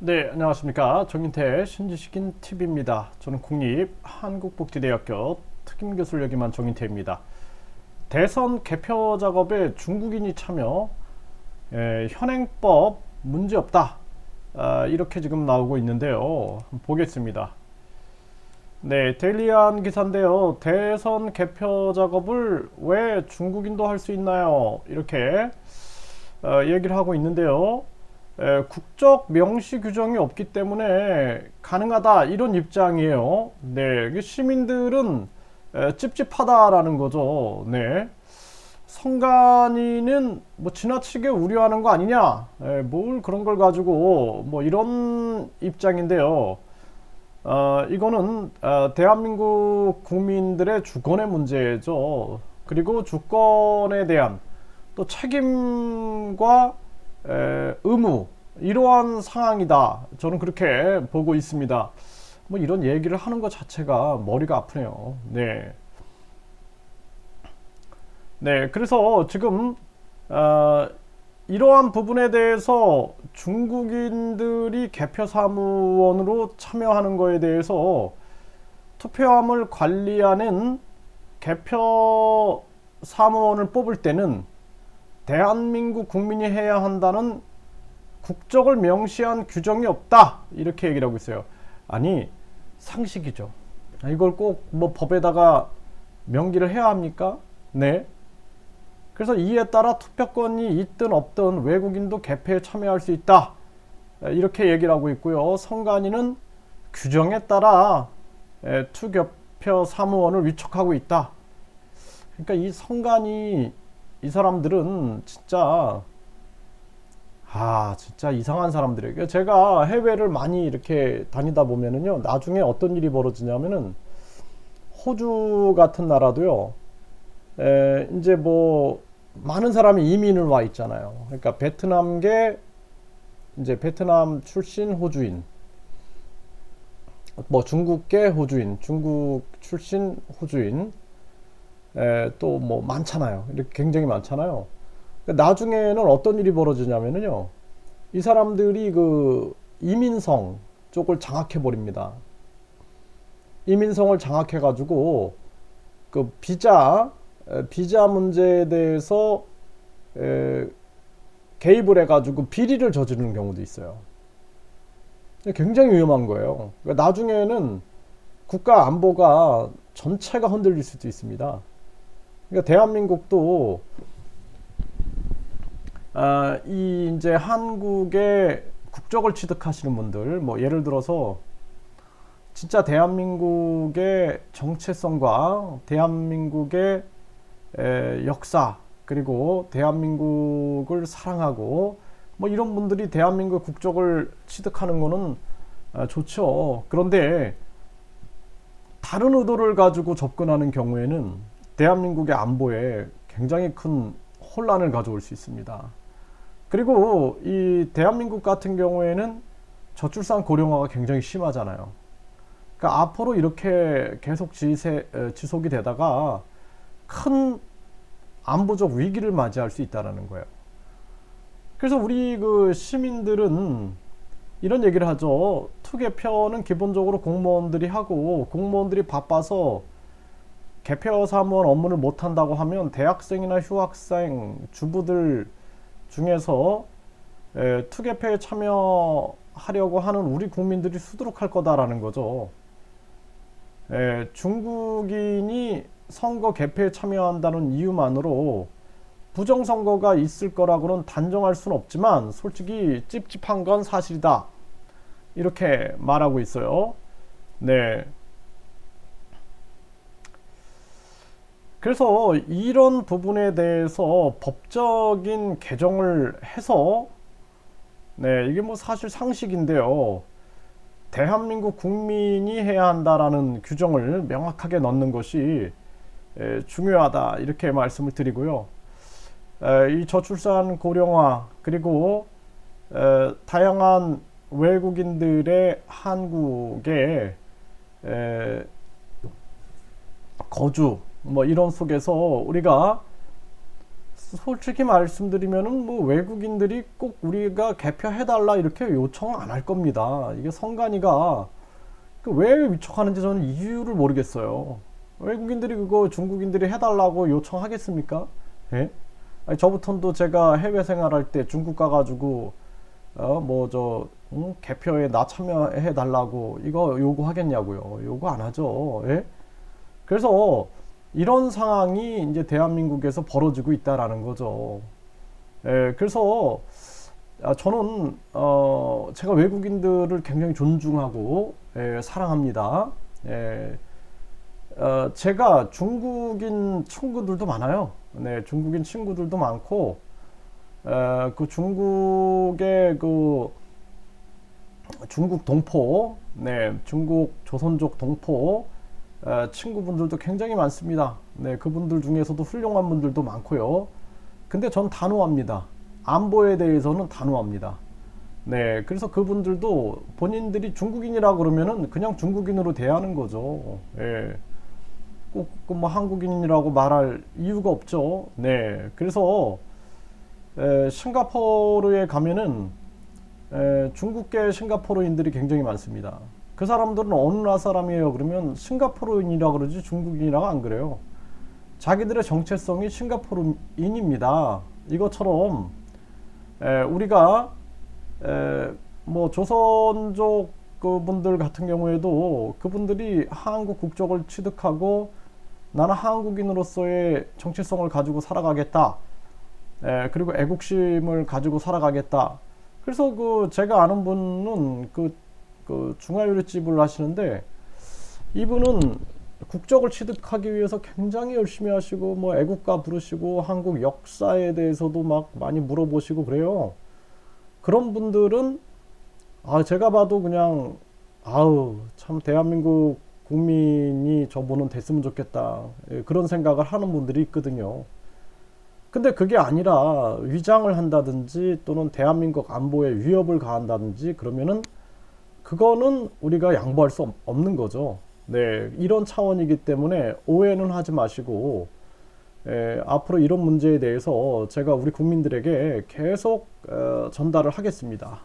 네, 안녕하십니까. 정인태 신지식인 TV입니다. 저는 국립한국복지대학교 특임교수를 역임한 정인태입니다. 대선 개표 작업에 중국인이 참여, 현행법 문제없다. 이렇게 지금 나오고 있는데요. 한번 보겠습니다. 네, 데일리안 기사인데요. 대선 개표 작업을 왜 중국인도 할 수 있나요? 이렇게 얘기를 하고 있는데요. 국적 명시 규정이 없기 때문에 가능하다 이런 입장이에요. 네, 시민들은 찝찝하다라는 거죠. 네, 선관위는 뭐 지나치게 우려하는 거 아니냐, 뭘 그런 걸 가지고 뭐 이런 입장인데요. 이거는 대한민국 국민들의 주권의 문제죠. 그리고 주권에 대한 또 책임과 의무, 이러한 상황이다. 저는 그렇게 보고 있습니다. 뭐 이런 얘기를 하는 것 자체가 머리가 아프네요. 네. 네. 그래서 지금 어, 이러한 부분에 대해서 중국인들이 개표 사무원으로 참여하는 거에 대해서 투표함을 관리하는 개표 사무원을 뽑을 때는 대한민국 국민이 해야 한다는 국적을 명시한 규정이 없다. 이렇게 얘기를 하고 있어요. 아니, 상식이죠. 이걸 꼭 뭐 법에다가 명기를 해야 합니까? 네. 그래서 이에 따라 투표권이 있든 없든 외국인도 개표에 참여할 수 있다. 이렇게 얘기를 하고 있고요. 선관위는 규정에 따라 투개표 사무원을 위촉하고 있다. 그러니까 이 선관위, 이 사람들은 진짜 이상한 사람들이에요. 제가 해외를 많이 이렇게 다니다 보면은요, 나중에 어떤 일이 벌어지냐면은 호주 같은 나라도요, 이제 뭐 많은 사람이 이민을 와 있잖아요. 그러니까 이제 베트남 출신 호주인, 뭐 중국계 호주인, 중국 출신 호주인, 또 뭐 많잖아요. 이렇게 굉장히 많잖아요. 나중에는 어떤 일이 벌어지냐면요, 이 사람들이 그 이민성 쪽을 장악해 버립니다. 이민성을 장악해 가지고 그 비자 문제에 대해서 개입을 해 가지고 비리를 저지르는 경우도 있어요. 굉장히 위험한 거예요. 그러니까 나중에는 국가 안보가 전체가 흔들릴 수도 있습니다. 그러니까 대한민국도 이 이제 한국의 국적을 취득하시는 분들, 뭐 예를 들어서 진짜 대한민국의 정체성과 대한민국의 역사, 그리고 대한민국을 사랑하고 뭐 이런 분들이 대한민국 국적을 취득하는 거는 좋죠. 그런데 다른 의도를 가지고 접근하는 경우에는 대한민국의 안보에 굉장히 큰 혼란을 가져올 수 있습니다. 그리고 이 대한민국 같은 경우에는 저출산 고령화가 굉장히 심하잖아요. 그러니까 앞으로 이렇게 계속 지속이 되다가 큰 안보적 위기를 맞이할 수 있다는 거예요. 그래서 우리 그 시민들은 이런 얘기를 하죠. 투개표는 기본적으로 공무원들이 하고, 공무원들이 바빠서 개표 사무원 업무를 못 한다고 하면 대학생이나 휴학생, 주부들 중에서 투개표에 참여하려고 하는 우리 국민들이 수두룩할 거다라는 거죠. 중국인이 선거 개표에 참여한다는 이유만으로 부정선거가 있을 거라고는 단정할 수는 없지만 솔직히 찝찝한 건 사실이다. 이렇게 말하고 있어요. 네. 그래서 이런 부분에 대해서 법적인 개정을 해서, 네, 이게 뭐 사실 상식인데요. 대한민국 국민이 해야 한다라는 규정을 명확하게 넣는 것이 중요하다. 이렇게 말씀을 드리고요. 이 저출산 고령화, 그리고 다양한 외국인들의 한국에 거주, 뭐 이런 속에서 우리가 솔직히 말씀드리면은 뭐 외국인들이 꼭 우리가 개표해달라 이렇게 요청 안 할 겁니다. 이게 선관위가 왜 위촉하는지 저는 이유를 모르겠어요. 외국인들이 그거 중국인들이 해달라고 요청하겠습니까? 예? 아니, 저부터도 제가 해외 생활할 때 중국 가가지고 개표에 나 참여해 달라고 이거 요구하겠냐고요. 요구 안 하죠. 예? 그래서 이런 상황이 이제 대한민국에서 벌어지고 있다라는 거죠. 예, 그래서 저는 제가 외국인들을 굉장히 존중하고 사랑합니다. 예, 제가 중국인 친구들도 많아요. 네, 중국인 친구들도 많고 그 중국의 그 중국 동포, 네, 중국 조선족 동포 친구분들도 굉장히 많습니다. 네, 그분들 중에서도 훌륭한 분들도 많고요. 근데 전 단호합니다. 안보에 대해서는 단호합니다. 네, 그래서 그분들도 본인들이 중국인이라 그러면은 그냥 중국인으로 대하는 거죠. 예. 꼭뭐 한국인이라고 말할 이유가 없죠. 네, 그래서 싱가포르에 가면은 중국계 싱가포르인들이 굉장히 많습니다. 그 사람들은 어느 나라 사람이에요? 그러면 싱가포르인이라 그러지 중국인이라고 안 그래요. 자기들의 정체성이 싱가포르인입니다. 이것처럼 우리가 뭐 조선족 그분들 같은 경우에도 그분들이 한국 국적을 취득하고 나는 한국인으로서의 정체성을 가지고 살아가겠다. 그리고 애국심을 가지고 살아가겠다. 그래서 그 제가 아는 분은 그 중화요리집을 하시는데 이분은 국적을 취득하기 위해서 굉장히 열심히 하시고 뭐 애국가 부르시고 한국 역사에 대해서도 막 많이 물어보시고 그래요. 그런 분들은 제가 봐도 그냥 아우 참 대한민국 국민이 저분은 됐으면 좋겠다 그런 생각을 하는 분들이 있거든요. 근데 그게 아니라 위장을 한다든지 또는 대한민국 안보에 위협을 가한다든지 그러면은 그거는 우리가 양보할 수 없는 거죠. 네, 이런 차원이기 때문에 오해는 하지 마시고 앞으로 이런 문제에 대해서 제가 우리 국민들에게 계속 전달을 하겠습니다.